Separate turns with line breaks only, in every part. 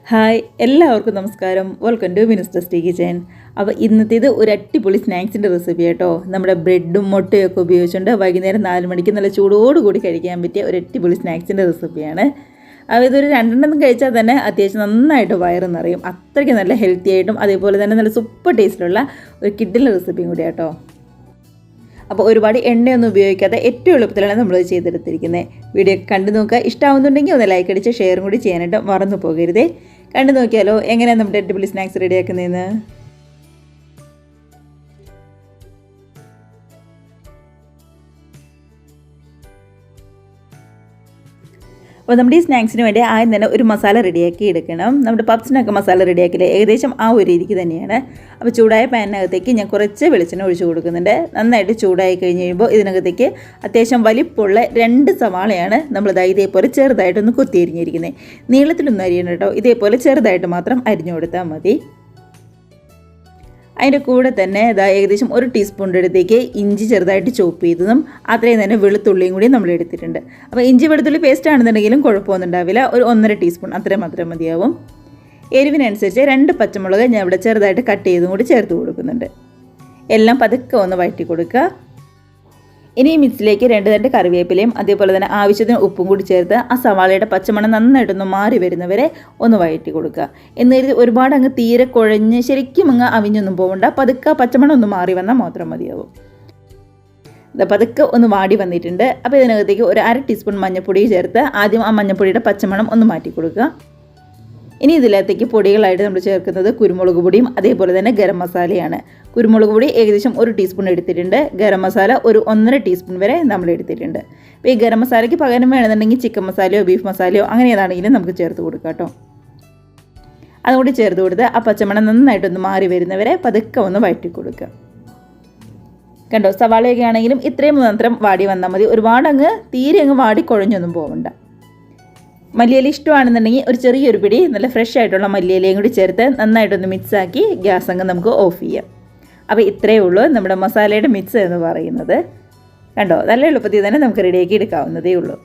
Hi എല്ലാവർക്കും നമസ്കാരം. Welcome to Minu's tasty kitchen. അപ്പോൾ ഇന്നത്തേത് ഒരു അടിപൊളി സ്നാക്സിൻ്റെ റെസിപ്പി കേട്ടോ. നമ്മുടെ ബ്രെഡും മുട്ടയൊക്കെ ഉപയോഗിച്ചുകൊണ്ട് വൈകുന്നേരം 4 മണിക്ക് നല്ല ചൂടോടുകൂടി കഴിക്കാൻ പറ്റിയ ഒരു അടിപൊളി സ്നാക്സിൻ്റെ റെസിപ്പിയാണ്. അപ്പോൾ ഇതൊരു 2 കഴിച്ചാൽ തന്നെ അത്യാവശ്യം നന്നായിട്ട് വയറ് നിറയും. അത്രയ്ക്ക് നല്ല ഹെൽത്തി ആയിട്ടും അതേപോലെ തന്നെ നല്ല സൂപ്പർ ടേസ്റ്റിലുള്ള ഒരു കിഡിലെ റെസിപ്പിയും കൂടി കേട്ടോ. അപ്പോൾ ഒരുപാട് എണ്ണയൊന്നും ഉപയോഗിക്കാതെ ഏറ്റവും എളുപ്പത്തിലാണ് നമ്മൾ ചെയ്തെടുത്തിരിക്കുന്നത്. വീഡിയോ കണ്ടു നോക്കുക. ഇഷ്ടമാവുന്നുണ്ടെങ്കിൽ ഒന്ന് ലൈക്ക് അടിച്ച് ഷെയറും കൂടി ചെയ്യാനായിട്ട് മറന്നു പോകരുതേ. കണ്ടു നോക്കിയാലോ എങ്ങനെയാണ് നമ്മുടെ അടിപൊളി സ്നാക്സ് റെഡിയാക്കുന്നതെന്ന്. അപ്പോൾ നമ്മുടെ ഈ സ്നാക്സിന് വേണ്ടി ആദ്യം തന്നെ ഒരു മസാല റെഡിയാക്കി എടുക്കണം. നമ്മുടെ പപ്സിനൊക്കെ മസാല റെഡിയാക്കില്ലേ, ഏകദേശം ആ ഒരു രീതിക്ക് തന്നെയാണ്. അപ്പോൾ ചൂടായ പാനിനകത്തേക്ക് ഞാൻ കുറച്ച് വെളിച്ചെണ്ണ ഒഴിച്ച് കൊടുക്കുന്നുണ്ട്. നന്നായിട്ട് ചൂടായി കഴിഞ്ഞ് കഴിയുമ്പോൾ ഇതിനകത്തേക്ക് അത്യാവശ്യം വലിപ്പമുള്ള 2 സവാളയാണ് നമ്മളിത് ഇതേപോലെ ചെറുതായിട്ടൊന്ന് കൊത്തി അരിഞ്ഞിരിക്കുന്നത്. നീളത്തിലൊന്നും അരിയണം കേട്ടോ, ഇതേപോലെ ചെറുതായിട്ട് മാത്രം അരിഞ്ഞു കൊടുത്താൽ മതി. അതിൻ്റെ കൂടെ തന്നെ ഏകദേശം 1 ടീസ്പൂണിൻ്റെ അടുത്തേക്ക് ഇഞ്ചി ചെറുതായിട്ട് ചോപ്പ് ചെയ്തതും അത്രയും തന്നെ വെളുത്തുള്ളിയും കൂടി നമ്മൾ എടുത്തിട്ടുണ്ട്. അപ്പോൾ ഇഞ്ചി വെളുത്തുള്ളി പേസ്റ്റ് ആണെന്നുണ്ടെങ്കിലും കുഴപ്പമൊന്നും ഉണ്ടാവില്ല. ഒരു 1.5 ടീസ്പൂൺ അത്രയും മാത്രം മതിയാവും. എരിവിനനുസരിച്ച് 2 പച്ചമുളക് ഞാൻ ഇവിടെ ചെറുതായിട്ട് കട്ട് ചെയ്തും കൂടി ചേർത്ത് കൊടുക്കുന്നുണ്ട്. എല്ലാം പതുക്കെ ഒന്ന് വഴറ്റി കൊടുക്കുക. ഇനി ഈ മിക്സിലേക്ക് 2 കറിവേപ്പിലയും അതേപോലെ തന്നെ ആവശ്യത്തിന് ഉപ്പും കൂടി ചേർത്ത് ആ സവാളയുടെ പച്ചമണം നന്നായിട്ടൊന്ന് മാറി വരുന്നവരെ ഒന്ന് വഴറ്റി കൊടുക്കുക. എന്ന് ഒരുപാട് അങ്ങ് തീരെ കുഴഞ്ഞ് ശരിക്കും അങ്ങ് അവിഞ്ഞൊന്നും പോകണ്ട. പതുക്കെ പച്ചമണം ഒന്ന് മാറി വന്നാൽ മാത്രം മതിയാവും. പതുക്കെ ഒന്ന് വാടി വന്നിട്ടുണ്ട്. അപ്പോൾ ഇതിനകത്തേക്ക് ഒരു 1/2 ടീസ്പൂൺ മഞ്ഞൾപ്പൊടി ചേർത്ത് ആദ്യം ആ മഞ്ഞൾപ്പൊടിയുടെ പച്ചമണം ഒന്ന് മാറ്റി കൊടുക്കുക. ഇനി ഇതിനകത്തേക്ക് പൊടികളായിട്ട് നമ്മൾ ചേർക്കുന്നത് കുരുമുളക് പൊടിയും അതേപോലെ തന്നെ ഗരം മസാലയാണ്. കുരുമുളക് പൊടി ഏകദേശം 1 ടീസ്പൂൺ എടുത്തിട്ടുണ്ട്. ഗരം മസാല ഒരു 1.5 ടീസ്പൂൺ വരെ നമ്മൾ എടുത്തിട്ടുണ്ട്. അപ്പോൾ ഈ ഗരം മസാലയ്ക്ക് പകരം വേണമെന്നുണ്ടെങ്കിൽ ചിക്കൻ മസാലയോ ബീഫ് മസാലയോ അങ്ങനെ ഏതാണെങ്കിലും നമുക്ക് ചേർത്ത് കൊടുക്കാം കേട്ടോ. അതുകൂടി ചേർത്ത് കൊടുത്ത് ആ പച്ചമണം നന്നായിട്ടൊന്ന് മാറി വരുന്നവരെ പതുക്കെ ഒന്ന് വഴറ്റി കൊടുക്കുക. കണ്ടോ, സവാളയൊക്കെ ആണെങ്കിലും ഇത്രയും മാത്രം വാടി വന്നാൽ മതി. ഒരുപാട് അങ്ങ് തീരെ അങ്ങ് വാടി കുഴഞ്ഞൊന്നും പോകണ്ട. മല്ലിയില ഇഷ്ടമാണെന്നുണ്ടെങ്കിൽ ഒരു ചെറിയൊരു പിടി നല്ല ഫ്രഷ് ആയിട്ടുള്ള മല്ലിയിലയും കൂടി ചേർത്ത് നന്നായിട്ടൊന്ന് മിക്സാക്കി ഗ്യാസ് അങ്ങ് നമുക്ക് ഓഫ് ചെയ്യാം. അപ്പോൾ ഇത്രയേ ഉള്ളൂ നമ്മുടെ മസാലയുടെ മിക്സ് എന്ന് പറയുന്നത്. കണ്ടോ, നല്ല എളുപ്പത്തിൽ തന്നെ നമുക്ക് റെഡിയാക്കി എടുക്കാവുന്നതേ ഉള്ളൂ.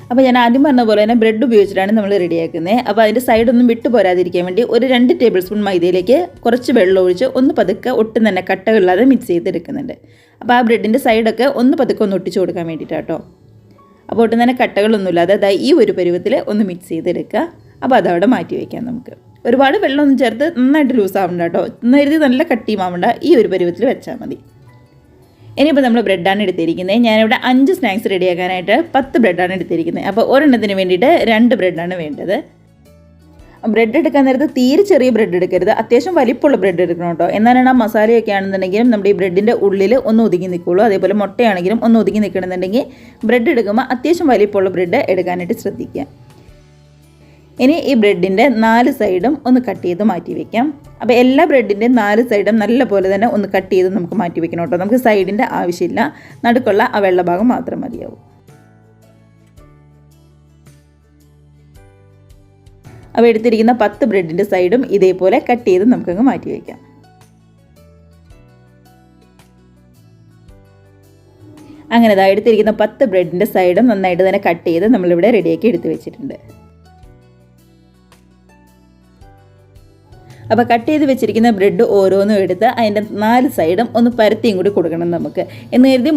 അപ്പോൾ ഞാൻ ആദ്യം പറഞ്ഞ പോലെ തന്നെ ബ്രെഡ് ഉപയോഗിച്ചിട്ടാണ് നമ്മൾ റെഡിയാക്കുന്നത്. അപ്പോൾ അതിൻ്റെ സൈഡൊന്നും വിട്ടു പോരാതിരിക്കാൻ വേണ്ടി ഒരു 2 ടേബിൾ സ്പൂൺ മൈദയിലേക്ക് കുറച്ച് വെള്ളം ഒഴിച്ച് ഒന്ന് പതുക്കെ ഒട്ടും തന്നെ കട്ടകളില്ലാതെ മിക്സ് ചെയ്തെടുക്കുന്നുണ്ട്. അപ്പോൾ ആ ബ്രെഡിൻ്റെ സൈഡൊക്കെ ഒന്ന് പതുക്കെ ഒന്ന് ഒട്ടിച്ച് കൊടുക്കാൻ വേണ്ടിയിട്ടാട്ടോ. അപ്പോൾ ഒട്ടും തന്നെ കട്ടകളൊന്നുമില്ലാതെ ഈ ഒരു പരുവത്തിൽ ഒന്ന് മിക്സ് ചെയ്തെടുക്കുക. അപ്പോൾ അതവിടെ മാറ്റി വയ്ക്കാം നമുക്ക്. ഒരുപാട് വെള്ളമൊന്നും ചേർത്ത് നന്നായിട്ട് ലൂസ് ആവണ്ട കേട്ടോ, എന്നരുതി നല്ല കട്ടിയും ആവണ്ട. ഈ ഒരു പരുവത്തിൽ വെച്ചാൽ മതി. ഇനിയിപ്പോൾ നമ്മൾ ബ്രെഡാണ് എടുത്തിരിക്കുന്നത്. ഞാനിവിടെ 5 സ്നാക്സ് റെഡിയാക്കാനായിട്ട് 10 ബ്രെഡാണ് എടുത്തിരിക്കുന്നത്. അപ്പോൾ ഒരെണ്ണത്തിന് വേണ്ടിയിട്ട് 2 ബ്രെഡാണ് വേണ്ടത്. ബ്രെഡ് എടുക്കാൻ നേരത്ത് തീരെ ചെറിയ ബ്രെഡ് എടുക്കരുത്, അത്യാവശ്യം വലിപ്പമുള്ള ബ്രെഡ് എടുക്കണം കേട്ടോ. എന്നാലാണ് ആ മസാലയൊക്കെ ആണെന്നുണ്ടെങ്കിലും നമ്മുടെ ഈ ബ്രെഡിൻ്റെ ഉള്ളിൽ ഒന്ന് ഒതുങ്ങി നിൽക്കുള്ളൂ. അതേപോലെ മുട്ടയാണെങ്കിലും ഒന്ന് ഒതുങ്ങി നിൽക്കണമെന്നുണ്ടെങ്കിൽ ബ്രെഡ് എടുക്കുമ്പോൾ അത്യാവശ്യം വലിപ്പമുള്ള ബ്രെഡ് എടുക്കാനായിട്ട് ശ്രദ്ധിക്കുക. ഇനി ഈ ബ്രെഡിൻ്റെ 4 സൈഡും ഒന്ന് കട്ട് ചെയ്ത് മാറ്റി വയ്ക്കാം. അപ്പോൾ എല്ലാ ബ്രെഡിൻ്റെയും 4 സൈഡും നല്ല പോലെ തന്നെ ഒന്ന് കട്ട് ചെയ്ത് നമുക്ക് മാറ്റി വയ്ക്കണം കേട്ടോ. നമുക്ക് സൈഡിൻ്റെ ആവശ്യമില്ല, നടുക്കുള്ള ആ വെള്ള ഭാഗം മാത്രം മതിയാവും. അപ്പോൾ എടുത്തിരിക്കുന്ന 10 ബ്രെഡിൻ്റെ സൈഡും ഇതേപോലെ കട്ട് ചെയ്ത് നമുക്കങ്ങ് മാറ്റി വയ്ക്കാം. അങ്ങനെ എടുത്തിരിക്കുന്ന 10 ബ്രെഡിൻ്റെ സൈഡും നന്നായിട്ട് തന്നെ കട്ട് ചെയ്ത് നമ്മളിവിടെ റെഡിയാക്കി എടുത്ത് വെച്ചിട്ടുണ്ട്. അപ്പോൾ കട്ട് ചെയ്ത് വെച്ചിരിക്കുന്ന ബ്രെഡ് ഓരോന്നും എടുത്ത് അതിൻ്റെ 4 സൈഡും ഒന്ന് പരത്തിയും കൂടി കൊടുക്കണം നമുക്ക്. എന്ന് കരുതി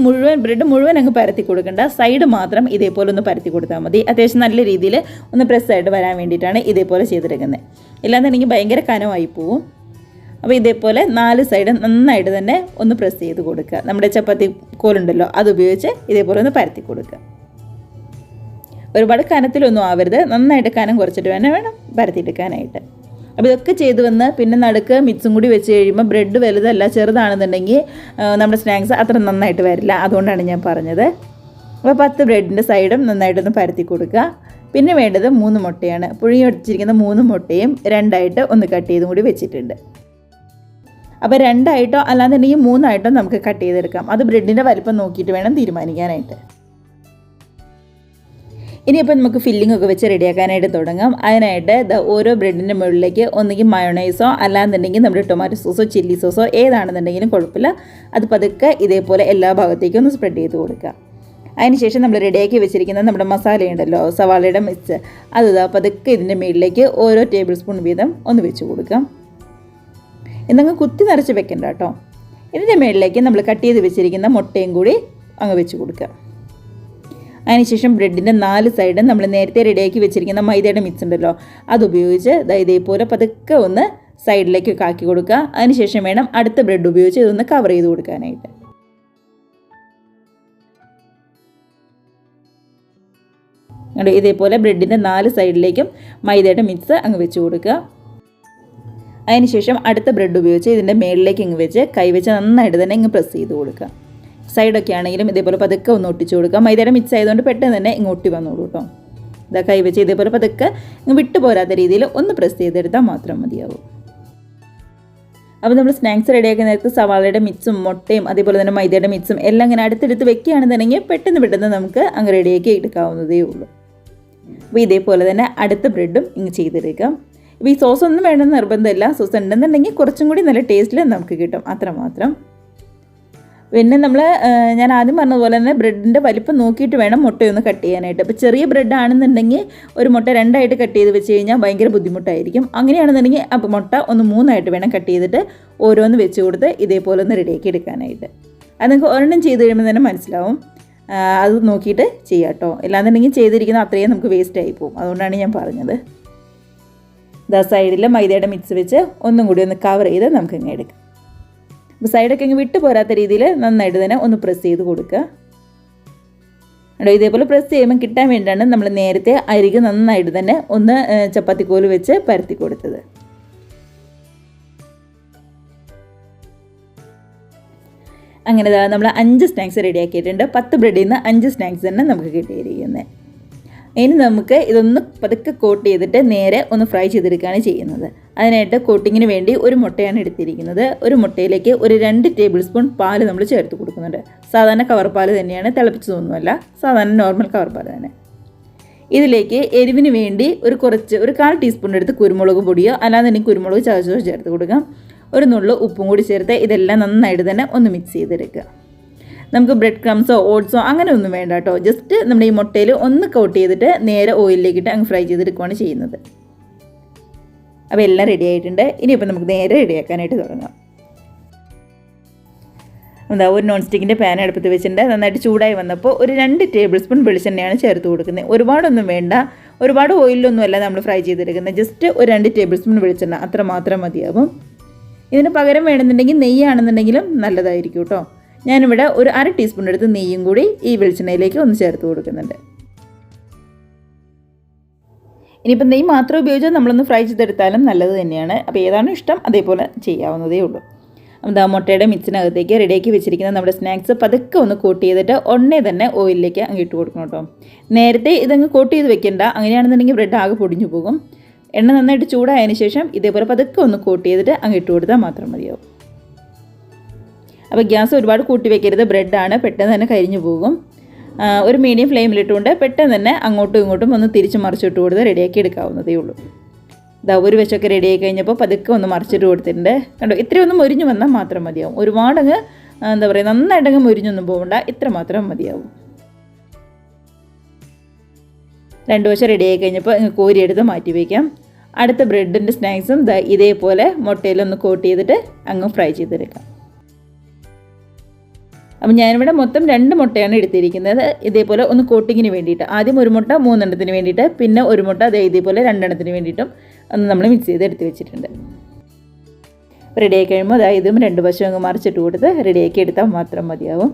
ബ്രെഡ് മുഴുവൻ അങ്ങ് പരത്തി കൊടുക്കണ്ട, സൈഡ് മാത്രം ഇതേപോലെ ഒന്ന് പരത്തി കൊടുത്താൽ മതി. അത്യാവശ്യം നല്ല രീതിയിൽ ഒന്ന് പ്രസ്സായിട്ട് വരാൻ വേണ്ടിയിട്ടാണ് ഇതേപോലെ ചെയ്തെടുക്കുന്നത്. ഇല്ലാന്നുണ്ടെങ്കിൽ ഭയങ്കര കനമായി പോവും. അപ്പോൾ ഇതേപോലെ 4 സൈഡും നന്നായിട്ട് തന്നെ ഒന്ന് പ്രസ് ചെയ്ത് കൊടുക്കുക. നമ്മുടെ ചപ്പാത്തി കോലുണ്ടല്ലോ, അതുപയോഗിച്ച് ഇതേപോലെ ഒന്ന് പരത്തി കൊടുക്കുക. ഒരുപാട് കനത്തിലൊന്നും ആവരുത്, നന്നായിട്ട് കനം കുറച്ചിട്ട് വേണം പരത്തിയെടുക്കാനായിട്ട്. അപ്പോൾ ഇതൊക്കെ ചെയ്ത് വന്ന് പിന്നെ നടുക്ക് മിക്സും കൂടി വെച്ച് കഴിയുമ്പോൾ ബ്രെഡ് വലുതല്ല ചെറുതാണെന്നുണ്ടെങ്കിൽ നമ്മുടെ സ്നാക്സ് അത്ര നന്നായിട്ട് വരില്ല. അതുകൊണ്ടാണ് ഞാൻ പറഞ്ഞത്. അപ്പോൾ 10 ബ്രെഡിൻ്റെ സൈഡും നന്നായിട്ടൊന്ന് പരത്തി കൊടുക്കുക. പിന്നെ വേണ്ടത് 3 മുട്ടയാണ്. പുഴുങ്ങി വെച്ചിരിക്കുന്ന 3 മുട്ടയും 2ആയിട്ട് ഒന്ന് കട്ട് ചെയ്തും കൂടി വെച്ചിട്ടുണ്ട്. അപ്പോൾ 2ആയിട്ടോ അല്ലാന്നുണ്ടെങ്കിൽ 3ആയിട്ടോ നമുക്ക് കട്ട് ചെയ്തെടുക്കാം. അത് ബ്രെഡിൻ്റെ വലിപ്പം നോക്കിയിട്ട് വേണം തീരുമാനിക്കാനായിട്ട്. ഇനിയിപ്പോൾ നമുക്ക് ഫില്ലിംഗ് ഒക്കെ വെച്ച് റെഡിയാക്കാനായിട്ട് തുടങ്ങാം. അതിനായിട്ട് ഓരോ ബ്രെഡിൻ്റെ മുകളിലേക്ക് ഒന്നുകിൽ മയോണൈസോ അല്ലാന്നുണ്ടെങ്കിൽ നമ്മുടെ ടൊമാറ്റോ സോസോ ചില്ലി സോസോ ഏതാണെന്നുണ്ടെങ്കിലും കുഴപ്പമില്ല, അത് പതുക്കെ ഇതേപോലെ എല്ലാ ഭാഗത്തേക്കും ഒന്ന് സ്പ്രെഡ് ചെയ്ത് കൊടുക്കുക. അതിനുശേഷം നമ്മൾ റെഡിയാക്കി വെച്ചിരിക്കുന്ന നമ്മുടെ മസാലയുണ്ടല്ലോ, സവാളയുടെ മിക്സ്, അത് പതുക്കെ ഇതിൻ്റെ മുകളിലേക്ക് ഓരോ ടേബിൾ സ്പൂൺ വീതം ഒന്ന് വെച്ച് കൊടുക്കാം. ഇതങ്ങ് കുത്തി നിറച്ച് വെക്കണ്ട കേട്ടോ. ഇതിൻ്റെ മുകളിലേക്ക് നമ്മൾ കട്ട് ചെയ്ത് വെച്ചിരിക്കുന്ന മുട്ടയും കൂടി അങ്ങ് വെച്ച് കൊടുക്കുക. അതിനുശേഷം ബ്രെഡിൻ്റെ 4 സൈഡും നമ്മൾ നേരത്തെ റെഡിയാക്കി വെച്ചിരിക്കുന്ന മൈദയുടെ മിക്സ് ഉണ്ടല്ലോ, അതുപയോഗിച്ച് ഇതേപോലെ പതുക്കെ ഒന്ന് സൈഡിലേക്കൊക്കെ ആക്കി കൊടുക്കുക. അതിനുശേഷം വേണം അടുത്ത ബ്രെഡ് ഉപയോഗിച്ച് ഇതൊന്ന് കവർ ചെയ്ത് കൊടുക്കാനായിട്ട്. ഇതേപോലെ ബ്രെഡിൻ്റെ 4 സൈഡിലേക്കും മൈദയുടെ മിക്സ് അങ്ങ് വെച്ച് കൊടുക്കുക. അതിനുശേഷം അടുത്ത ബ്രെഡ് ഉപയോഗിച്ച് ഇതിൻ്റെ മേളിലേക്ക് ഇങ്ങ് വെച്ച് കൈവച്ച് നന്നായിട്ട് തന്നെ ഇങ്ങ് പ്രസ് ചെയ്ത് കൊടുക്കുക. സൈഡൊക്കെ ആണെങ്കിലും ഇതേപോലെ പതുക്കെ ഒന്ന് ഒട്ടിച്ച് കൊടുക്കുക. മൈദയുടെ മിക്സ് ആയതുകൊണ്ട് പെട്ടെന്ന് തന്നെ ഇങ്ങ് ഒട്ടി വന്നോളൂ കേട്ടോ. ഇതാ കൈവച്ച് ഇതേപോലെ പതുക്കെ ഇങ്ങ് വിട്ടു പോരാത്ത രീതിയിൽ ഒന്ന് പ്രസ് ചെയ്തെടുത്താൽ മാത്രം മതിയാവും. അപ്പോൾ നമ്മൾ സ്നാക്സ് റെഡിയാക്കി നേരത്ത് സവാളയുടെ മിക്സും മുട്ടയും അതേപോലെ തന്നെ മൈദയുടെ മിക്സും എല്ലാം ഇങ്ങനെ അടുത്തെടുത്ത് വെക്കുകയാണെന്നുണ്ടെങ്കിൽ പെട്ടെന്ന് നമുക്ക് അങ്ങ് റെഡിയാക്കി എടുക്കാവുന്നതേ ഉള്ളൂ. അപ്പോൾ ഇതേപോലെ തന്നെ അടുത്ത ബ്രെഡും ഇങ്ങ് ചെയ്തെടുക്കാം. ഇപ്പോൾ ഈ സോസ് ഒന്നും വേണമെന്ന് നിർബന്ധമില്ല. സോസ് ഉണ്ടെന്നുണ്ടെങ്കിൽ കുറച്ചും കൂടി നല്ല ടേസ്റ്റിൽ നമുക്ക് കിട്ടും, അത്രമാത്രം. പിന്നെ ഞാൻ ആദ്യം പറഞ്ഞതുപോലെ തന്നെ ബ്രെഡിൻ്റെ വലിപ്പം നോക്കിയിട്ട് വേണം മുട്ടയൊന്ന് കട്ട് ചെയ്യാനായിട്ട്. ഇപ്പോൾ ചെറിയ ബ്രെഡ് ആണെന്നുണ്ടെങ്കിൽ ഒരു മുട്ട 2ആയിട്ട് കട്ട് ചെയ്ത് വെച്ച് കഴിഞ്ഞാൽ ഭയങ്കര ബുദ്ധിമുട്ടായിരിക്കും. അങ്ങനെയാണെന്നുണ്ടെങ്കിൽ അപ്പോൾ മുട്ട ഒന്ന് 3ആയിട്ട് വേണം കട്ട് ചെയ്തിട്ട് ഓരോന്ന് വെച്ച് കൊടുത്ത് ഇതേപോലെ ഒന്ന് റെഡിയാക്കി എടുക്കാനായിട്ട്. അത് നിങ്ങൾക്ക് ഒരെണ്ണം ചെയ്ത് കഴിയുമ്പോൾ തന്നെ മനസ്സിലാവും. അത് നോക്കിയിട്ട് ചെയ്യാം കേട്ടോ. ഇല്ലാന്നുണ്ടെങ്കിൽ ചെയ്തിരിക്കുന്ന അത്രയും നമുക്ക് വേസ്റ്റ് ആയി പോകും. അതുകൊണ്ടാണ് ഞാൻ പറഞ്ഞത്. സൈഡിൽ മൈദയുടെ മിക്സ് വെച്ച് ഒന്നും കൂടി ഒന്ന് കവർ ചെയ്ത് നമുക്ക് ഇങ്ങനെ എടുക്കാം. അപ്പോൾ സൈഡൊക്കെ ഇങ്ങ് വിട്ടു പോരാത്ത രീതിയിൽ നന്നായിട്ട് തന്നെ ഒന്ന് പ്രസ് ചെയ്ത് കൊടുക്കുക. ഇതേപോലെ പ്രസ് ചെയ്യുമ്പോൾ കിട്ടാൻ വേണ്ടിയാണ് നമ്മൾ നേരത്തെ അരികെ നന്നായിട്ട് തന്നെ ഒന്ന് ചപ്പാത്തിക്കോല് വെച്ച് പരത്തി കൊടുത്തത്. അങ്ങനെ നമ്മൾ 5 സ്നാക്സ് റെഡിയാക്കിയിട്ടുണ്ട്. 10 ബ്രെഡിൽ നിന്ന് 5 സ്നാക്സ് തന്നെ നമുക്ക് കിട്ടിയിരിക്കുന്നത്. ഇനി നമുക്ക് ഇതൊന്ന് പതുക്കെ കോട്ട് ചെയ്തിട്ട് നേരെ ഒന്ന് ഫ്രൈ ചെയ്തെടുക്കുകയാണ് ചെയ്യുന്നത്. അതിനായിട്ട് കോട്ടിങ്ങിന് വേണ്ടി ഒരു മുട്ടയാണ് എടുത്തിരിക്കുന്നത്. ഒരു മുട്ടയിലേക്ക് ഒരു 2 ടേബിൾ സ്പൂൺ പാൽ നമ്മൾ ചേർത്ത് കൊടുക്കുന്നുണ്ട്. സാധാരണ കവർ പാൽ തന്നെയാണ്, തിളപ്പിച്ചതൊന്നുമല്ല, സാധാരണ നോർമൽ കവർ പാൽ തന്നെ. ഇതിലേക്ക് എരിവിന് വേണ്ടി ഒരു 1/4 ടീസ്പൂൺ എടുത്ത് കുരുമുളക് പൊടിയോ അല്ലാന്നുണ്ടെങ്കിൽ കുരുമുളക് ചതച്ചോ ചേർത്ത് കൊടുക്കാം. ഒരു നുള്ളു ഉപ്പും കൂടി ചേർത്ത് ഇതെല്ലാം നന്നായിട്ട് തന്നെ ഒന്ന് മിക്സ് ചെയ്തെടുക്കുക. നമുക്ക് ബ്രെഡ് ക്രംസോ ഓട്സോ അങ്ങനെ ഒന്നും വേണ്ട കേട്ടോ. ജസ്റ്റ് നമ്മുടെ ഈ മുട്ടയിൽ ഒന്ന് കോട്ട് ചെയ്തിട്ട് നേരെ ഓയിലിലേക്കിട്ട് അങ്ങ് ഫ്രൈ ചെയ്തെടുക്കുകയാണ് ചെയ്യുന്നത്. അപ്പോൾ എല്ലാം റെഡി ആയിട്ടുണ്ട്. ഇനിയിപ്പോൾ നമുക്ക് നേരെ റെഡിയാക്കാനായിട്ട് തുടങ്ങാം. ഒരു നോൺ സ്റ്റിക്കിൻ്റെ പാൻ അടുപ്പത്ത് വെച്ചിട്ടുണ്ട്. നന്നായിട്ട് ചൂടായി വന്നപ്പോൾ ഒരു 2 ടേബിൾ സ്പൂൺ വെളിച്ചെണ്ണയാണ് ചേർത്ത് കൊടുക്കുന്നത്. ഒരുപാടൊന്നും വേണ്ട, ഒരുപാട് ഓയിലൊന്നുമല്ല നമ്മൾ ഫ്രൈ ചെയ്തെടുക്കുന്നത്. ജസ്റ്റ് ഒരു 2 ടേബിൾ സ്പൂൺ വെളിച്ചെണ്ണ അത്ര മാത്രം മതിയാവും. ഇതിന് പകരം വേണമെന്നുണ്ടെങ്കിൽ നെയ്യാണെന്നുണ്ടെങ്കിലും നല്ലതായിരിക്കും കേട്ടോ. ഞാനിവിടെ ഒരു 1/2 ടീസ്പൂൺ എടുത്ത് നെയ്യും കൂടി ഈ വെളിച്ചെണ്ണയിലേക്ക് ഒന്ന് ചേർത്ത് കൊടുക്കുന്നുണ്ട്. ഇനിയിപ്പോൾ നെയ്യ് മാത്രം ഉപയോഗിച്ചാൽ നമ്മളൊന്ന് ഫ്രൈ ചെയ്തെടുത്താലും നല്ലത് തന്നെയാണ്. അപ്പോൾ ഏതാണ് ഇഷ്ടം അതേപോലെ ചെയ്യാവുന്നതേ ഉള്ളൂ. അപ്പോൾ മുട്ടയുടെ മിക്സിനകത്തേക്ക് റെഡിയാക്കി വെച്ചിരിക്കുന്ന നമ്മുടെ സ്നാക്സ് പതുക്കെ ഒന്ന് കോട്ട് ചെയ്തിട്ട് ഉടനെ തന്നെ ഓയിലിലേക്ക് അങ്ങ് ഇട്ട് കൊടുക്കണം കേട്ടോ. നേരത്തെ ഇതങ്ങ് കോട്ട് ചെയ്ത് വെക്കേണ്ട, അങ്ങനെയാണെന്നുണ്ടെങ്കിൽ ബ്രെഡ് ആകെ പൊടിഞ്ഞു പോകും. എണ്ണ നന്നായിട്ട് ചൂടായതിന് ശേഷം ഇതേപോലെ പതുക്കെ ഒന്ന് കോട്ട് ചെയ്തിട്ട് അങ്ങ് ഇട്ട് കൊടുത്താൽ മാത്രം മതിയാവും. അപ്പോൾ ഗ്യാസ് ഒരുപാട് കൂട്ടി വെക്കരുത്, ബ്രെഡാണ്, പെട്ടെന്ന് തന്നെ കരിഞ്ഞു പോകും. ഒരു മീഡിയം ഫ്ലെയിമിലിട്ടുകൊണ്ട് പെട്ടെന്ന് തന്നെ അങ്ങോട്ടും ഇങ്ങോട്ടും ഒന്ന് തിരിച്ച് മറിച്ചിട്ട് കൊടുത്ത് റെഡിയാക്കി എടുക്കാവുന്നതേ ഉള്ളൂ. ഒരു വശമൊക്കെ റെഡിയായി കഴിഞ്ഞപ്പോൾ പതുക്കെ ഒന്ന് മറിച്ചിട്ട് കൊടുത്തിട്ടുണ്ട്. കണ്ടോ, ഇത്രയൊന്നും മൊരിഞ്ഞു വന്നാൽ മാത്രം മതിയാവും. ഒരുപാടങ്ങ് നന്നായിട്ടങ്ങ് മൊരിഞ്ഞൊന്നും പോകണ്ട, ഇത്ര മാത്രം മതിയാവും. 2 വശം റെഡിയായി കഴിഞ്ഞപ്പോൾ കോരിയെടുത്ത് മാറ്റി വയ്ക്കാം. അടുത്ത ബ്രെഡിൻ്റെ സ്നാക്സും ഇതേപോലെ മുട്ടയിലൊന്ന് കോട്ട് ചെയ്തിട്ട് അങ്ങ് ഫ്രൈ ചെയ്തെടുക്കാം. അപ്പം ഞാനിവിടെ മൊത്തം 2 മുട്ടയാണ് എടുത്തിരിക്കുന്നത്. ഇതേപോലെ ഒന്ന് കോട്ടിങ്ങിന് വേണ്ടിയിട്ട് ആദ്യം ഒരു മുട്ട 3 എണ്ണത്തിന് വേണ്ടിയിട്ട്, പിന്നെ ഒരു മുട്ട ഇതേപോലെ 2 എണ്ണത്തിന് വേണ്ടിയിട്ടും ഒന്ന് നമ്മൾ മിക്സ് ചെയ്ത് എടുത്ത് വെച്ചിട്ടുണ്ട്. റെഡിയാക്കി കഴിയുമ്പോൾ ഇതും 2 വശം അങ്ങ് മറിച്ചിട്ട് കൊടുത്ത് റെഡിയാക്കി എടുത്താൽ മാത്രം മതിയാവും.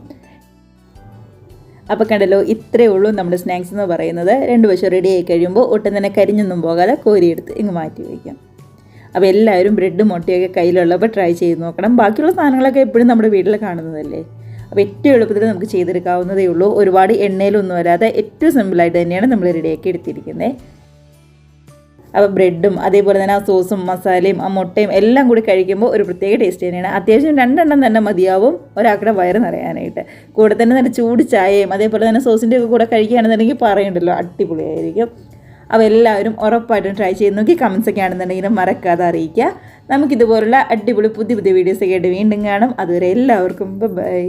അപ്പോൾ കണ്ടല്ലോ, ഇത്രയേ ഉള്ളൂ നമ്മുടെ സ്നാക്സ് എന്ന് പറയുന്നത്. 2 വശം റെഡിയായി കഴിയുമ്പോൾ ഒട്ടും തന്നെ കരിഞ്ഞൊന്നും പോകാതെ കോരിയെടുത്ത് ഇങ്ങ് മാറ്റി വയ്ക്കാം. അപ്പോൾ എല്ലാവരും ബ്രെഡ് മുട്ടയൊക്കെ കയ്യിലുള്ളപ്പോൾ ട്രൈ ചെയ്ത് നോക്കണം. ബാക്കിയുള്ള സാധനങ്ങളൊക്കെ എപ്പോഴും നമ്മുടെ വീട്ടിൽ കാണുന്നതല്ലേ. അപ്പോൾ ഏറ്റവും എളുപ്പത്തിൽ നമുക്ക് ചെയ്തെടുക്കാവുന്നതേ ഉള്ളൂ. ഒരുപാട് എണ്ണയിലൊന്നും വരാതെ ഏറ്റവും സിമ്പിളായിട്ട് തന്നെയാണ് നമ്മൾ റെഡിയാക്കി എടുത്തിരിക്കുന്നത്. അപ്പോൾ ബ്രെഡും അതേപോലെ തന്നെ ആ സോസും മസാലയും ആ മുട്ടയും എല്ലാം കൂടി കഴിക്കുമ്പോൾ ഒരു പ്രത്യേക ടേസ്റ്റ് തന്നെയാണ്. അത്യാവശ്യം 2 എണ്ണം തന്നെ മതിയാവും ഒരാളുടെ വയറ് നിറയാനായിട്ട്. കൂടെ തന്നെ നല്ല ചൂട് ചായയും അതേപോലെ തന്നെ സോസിൻ്റെ ഒക്കെ കൂടെ കഴിക്കുകയാണെന്നുണ്ടെങ്കിൽ പറയുണ്ടല്ലോ, അടിപൊളിയായിരിക്കും. അപ്പോൾ എല്ലാവരും ഉറപ്പായിട്ടും ട്രൈ ചെയ്ത് നോക്കി കമൻസൊക്കെ ആണെന്നുണ്ടെങ്കിലും മറക്കാതെ അറിയിക്കുക. നമുക്കിതുപോലുള്ള അടിപൊളി പുതിയ വീഡിയോസൊക്കെ ആയിട്ട് വീണ്ടും കാണും. അതുവരെ എല്ലാവർക്കും ബൈ.